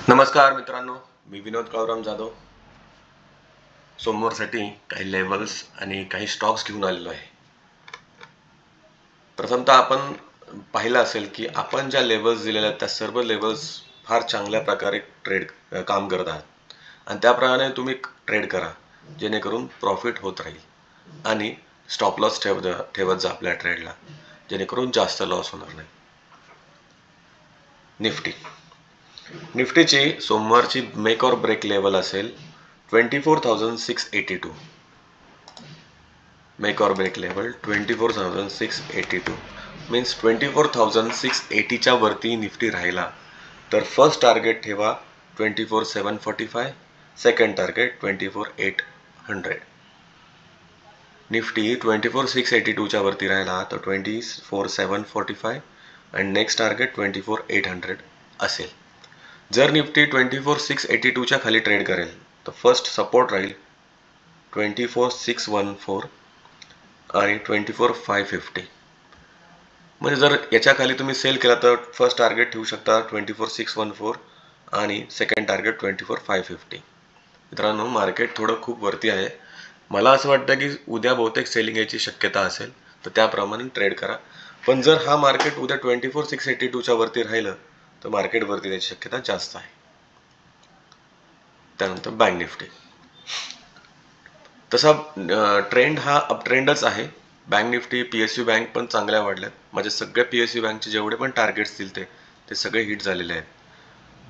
नमस्कार मित्रांनो, मी विनोद काळूराम जाधव. सोमवारसाठी काही लेवल्स आणि काही स्टॉक्स घेऊन आलेलो आहे. प्रथमतः आपण पाहिलं असेल की आपण ज्या लेवल्स दिलेल्या आहेत त्या सर्व लेवल्स फार चांगल्या प्रकारे काम करत आहात आणि त्याप्रमाणे तुम्ही ट्रेड करा, जेणेकरून प्रॉफिट होत राहील आणि स्टॉप लॉस ठेवत जा आपल्या ट्रेडला, जेणेकरून जास्त लॉस होणार नाही. निफ्टीची सोमवारची मेक ऑर ब्रेक लेवल असेल 24,682. Make or break level 24,682 means 24,680च्या वरती निफ्टी राहिला तर फर्स्ट टार्गेट ठेवा 24,745, सेकंड टार्गेट 24,800. निफ्टी 24,682च्या वरती राहिला तर 24,745 आणि नेक्स्ट टार्गेट 24,800 असेल. जर निफ्टी 24,682च्या खाली ट्रेड करेल तर फर्स्ट सपोर्ट राहील 24,614 आणि 24,550. म्हणजे जर याच्या खाली तुम्ही सेल केला तर फर्स्ट टार्गेट ठेवू शकता 24,614 आणि सेकंड टार्गेट 24,550. मित्रांनो, मार्केट थोडं खूप वरती आहे. मला असं वाटतं की उद्या बहुतेक सेलिंग याची शक्यता असेल, तर त्याप्रमाणे ट्रेड करा. पण जर हा मार्केट उद्या 24,682च्या वरती राहिलं तर मार्केट वरती त्याची शक्यता जास्त आहे. त्यानंतर बँक निफ्टी. तसा ट्रेंड हा अप ट्रेंडच आहे. बँक निफ्टी, PSU बँक पण चांगल्या वाढल्यात. माझे सगळे PSU बँकचे जेवढे पण टार्गेट्स दिले ते सगळे हिट झालेले आहेत.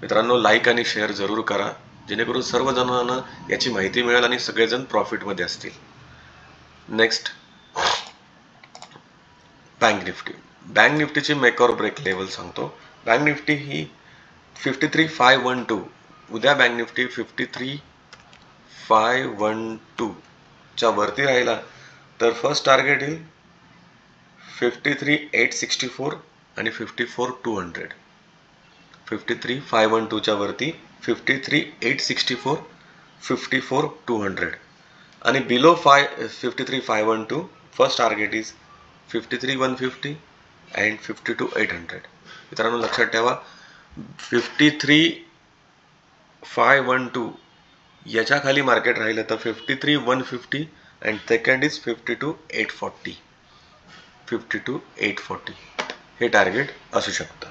मित्रांनो, लाईक आणि शेअर जरूर करा, जेणेकरून सर्वजणांना याची माहिती मिळेल आणि सगळेजण प्रॉफिटमध्ये असतील. Next, bank Nifty. बँक निफ्टीची मेक ऑर ब्रेक लेवल सांगतो. बँक निफ्टी ही 53,512. उद्या बँक निफ्टी 53,512 च्या वरती राहिला तर फर्स्ट टार्गेट येईल 53,864 आणि 54,200. 53,512च्या वरती 53,864, 54,200 आणि below 53,512 first target is 53,150 and 52,800. मित्रांनो, लक्षात ठेवा, 53,512 याच्या खाली मार्केट राहिलं तर 53,150 अँड सेकंड इज 52,840. 52,840 हे टार्गेट असू शकतं.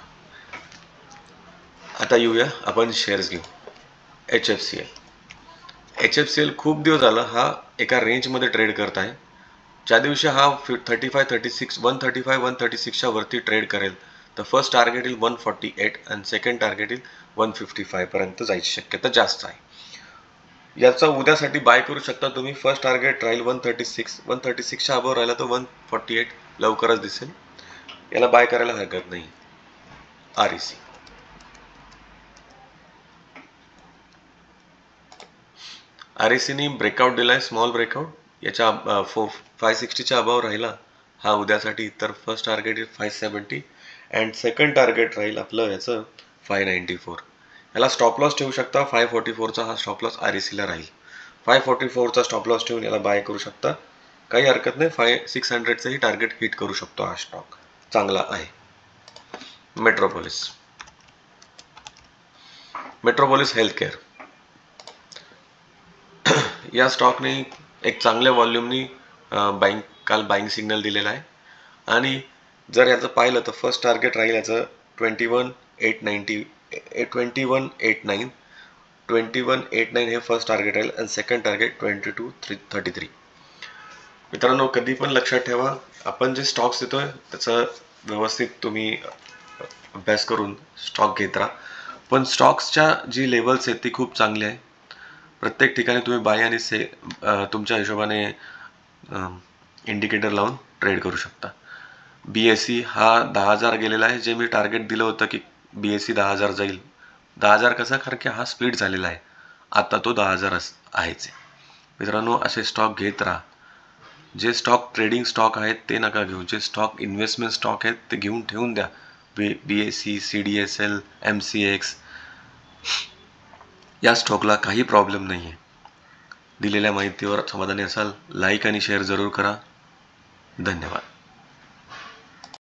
आता येऊया, आपण शेअर्स घेऊ. HFCL खूप दिवस झाला हा एका रेंजमध्ये ट्रेड करत आहे. ज्या दिवशी हा 135-136च्या वरती ट्रेड करेल तर फर्स्ट टार्गेट येईल 148 आणि सेकंड टार्गेट येईल 155 पर्यंत जायची शक्यता जास्त आहे. याचा उद्यासाठी बाय करू शकता तुम्ही. फर्स्ट टार्गेट राहील 136च्या अबोव राहिला तर 148 लवकरच दिसेल. याला बाय करायला हरकत नाही. RECनी ब्रेकआउट दिलाय, स्मॉल ब्रेकआउट. याच्या 560च्या अबाव राहिला हा उद्यासाठी तर first target is 570 and second target राहील आपलं याचं 594. याला स्टॉप लॉस ठेवू शकता. 544चा हा स्टॉप लॉस RECला राहील. 544चा स्टॉप लॉस ठेवून याला बाय करू शकता, काही हरकत नाही. 600चंही टार्गेट हिट करू शकतो. हा स्टॉक चांगला आहे. Metropolis healthcare. या स्टॉकने एक चांगल्या व्हॉल्यूमनी काल बाईंग सिग्नल दिलेला आहे आणि जर याचं पाहिलं तर फर्स्ट टार्गेट राहील याचं 21,889 हे फर्स्ट टार्गेट राहील आणि सेकंड टार्गेट 22,33. मित्रांनो, कधी पण लक्षात ठेवा, आपण जे स्टॉक्स देतोय त्याचा व्यवस्थित तुम्ही अभ्यास करून स्टॉक घेत राहा. पण स्टॉक्सच्या जी लेवल्स आहेत ती खूप चांगली आहे. प्रत्येक ठिकाणी तुम्ही बाय आणि तुमच्या हिशोबाने इंडिकेटर लावून ट्रेड करू शकता. BSE हा 10,000 गेलेला आहे. जे मी टार्गेट दिलं होतं की BSE 10,000 जाईल. 10,000 कसा? कारण की हा स्प्लिट झालेला आहे. आता तो 10,000 आहेच. मित्रांनो, असे स्टॉक घेत राहा. जे स्टॉक ट्रेडिंग स्टॉक आहेत ते नका घेऊ. जे स्टॉक इन्व्हेस्टमेंट स्टॉक आहेत ते घेऊन ठेवून द्या. BSE, CDSL, MCX या स्टॉकला काही प्रॉब्लेम नाही आहे. दिलेल्या माहितीवर समाधानी असाल, लाईक आणि शेअर जरूर करा. धन्यवाद.